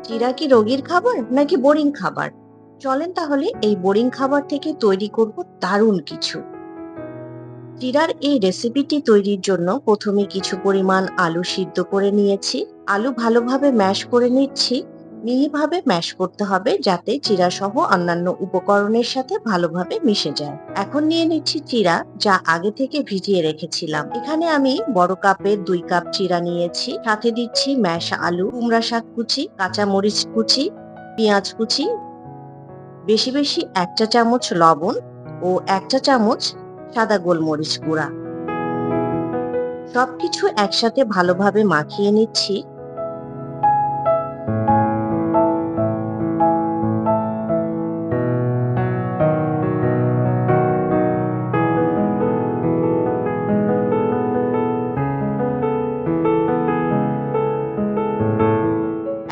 চিড়া কি রোগীর খাবার নাকি বোরিং খাবার? চলেন তাহলে এই বোরিং খাবার থেকে তৈরি করব দারুণ কিছু। চিড়ার এই রেসিপিটি তৈরির জন্য প্রথমে কিছু পরিমাণ আলু সিদ্ধ করে নিয়েছি। আলু ভালোভাবে ম্যাশ করে নিচ্ছি। মিহিভাবে ম্যাশ করতে হবে যাতে চিড়া সহ অন্যান্য উপকরণের সাথে ভালোভাবে মিশে যায়। এখন নিয়ে নিচ্ছি চিড়া, যা আগে থেকে ভিজিয়ে রেখেছিলাম। এখানে আমি বড় কাপের 2 কাপ চিড়া নিয়েছি। সাথে দিচ্ছি ম্যাশ আলু, কুমড়া শাক কুচি, কাঁচা মরিচ কুচি, পেঁয়াজ কুচি, বেশি বেশি 1 চা চামচ লবণ ও 1 চা চামচ সাদা গোলমরিচ গুঁড়া। সবকিছু একসাথে ভালোভাবে মাখিয়ে নিচ্ছি।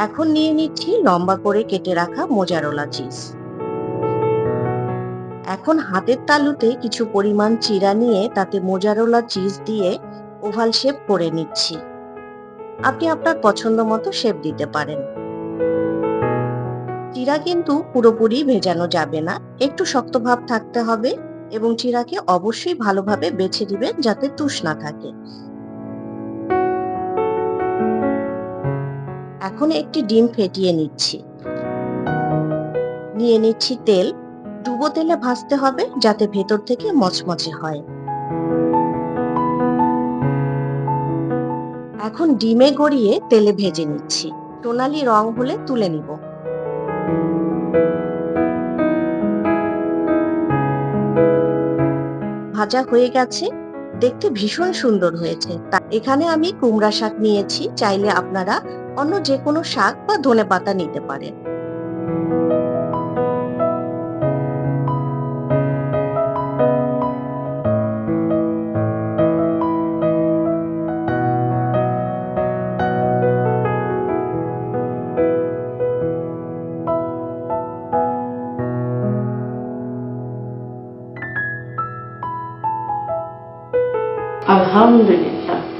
এখন নিয়ে নিচ্ছি লম্বা করে কেটে রাখা মোজারেলা চিজ। এখন হাতের তালুতে কিছু পরিমাণ চিড়া নিয়ে তাতে মোজারেলা চিজ দিয়ে ওভাল শেপ করে নিচ্ছি। আপনি আপনার পছন্দ মতো শেপ দিতে পারেন। চিড়া কিন্তু পুরোপুরি ভেজানো যাবে না, একটু শক্ত ভাব থাকতে হবে এবং চিড়াকে অবশ্যই ভালোভাবে বেছে দিবেন যাতে তুষ না থাকে। এখন একটি ডিম ফেটিয়ে নিচ্ছি। নিয়ে নিচ্ছি তেল। ডুবো তেলে ভাজতে হবে যাতে ভেতর থেকে মচমচে হয়। এখন ডিমে গড়িয়ে তেলে ভেজে নিচ্ছি। সোনালী রং হলে তুলে নিব। ভাজা হয়ে গেছে, দেখতে ভীষণ সুন্দর হয়েছে। এখানে আমি কুমড়া শাক নিয়েছি, চাইলে আপনারা অন্য যে কোনো শাক বা ধনেপাতা নিতে পারেন। আলহামদুলিল্লাহ।